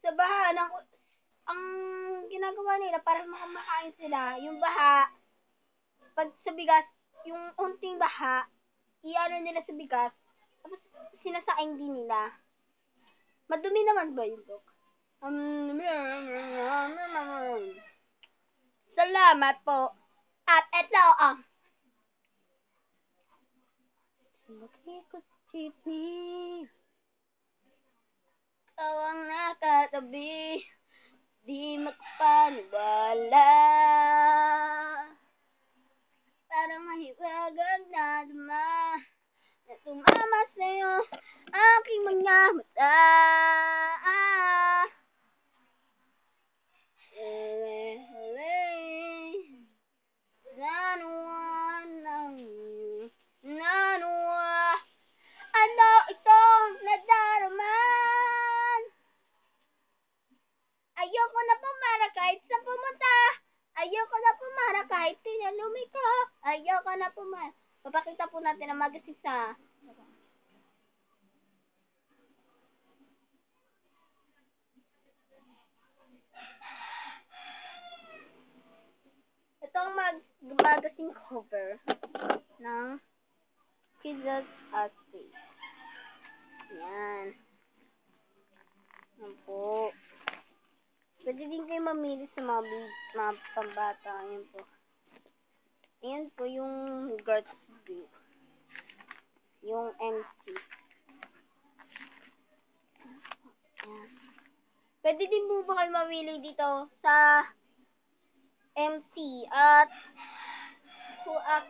Sa baha, ang ginagawa nila para makain sila, yung baha, pag sa bigas, yung unting baha, iano nila sa bigas, tapos sinasaing din nila. Madumi naman ba yung dok? Salamat po. At eto ang makikot jeepney. Ikaw ang nakatabi, di makapaniwala. Parang mahiwagang nadama na tumama sa'yo aking mga mata. Ano itong nadarama? Ayoko na pumara kahit sa pumunta. Ayoko na pumara kahit tinalumi ko. Ayoko na pumara. Papakita po natin ang magazine sa... Ito ang magazine cover ng Kids Astig. Yan. Yan po. Pwede din kayo mamili sa mga pambata. Ayan po. Ayan po yung Girls View. Yung MC. Ayan. Pwede din po ba kayo mamili dito sa MC at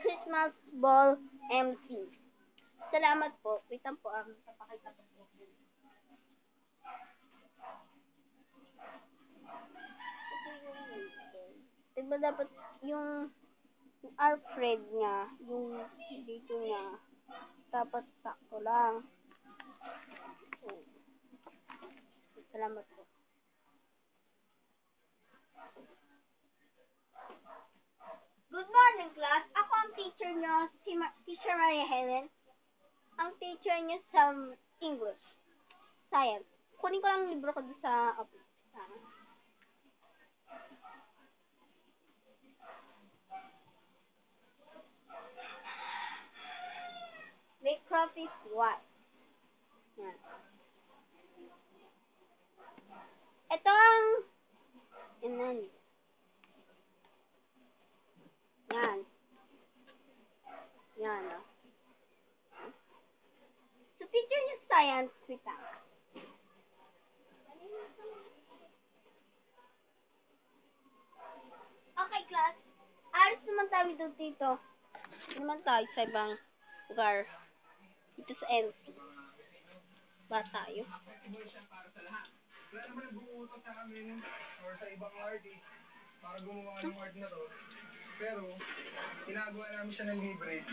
Christmas Ball MC. Salamat po. Wait lang po. Papakita po. Diba dapat yung Alfred niya, yung dito niya, dapat sakto lang. So, salamat po. Good morning, class. Ako ang teacher niyo, si Teacher Maria Helen. Ang teacher niyo sa English. Science. Kunin ko lang libro ko doon sa office. Make coffee what? Yan. Ito ang yan. Yan. So, teacher niyo science, kita. Okay, class. Alis naman tayo dito. Naman tayo sa ibang lugar. Dito sa MC. Ba tayo? Wala naman nag-uutang sa amin or sa ibang artist para gumawa ng art na to. Pero, ginagawa namin siya ng libre.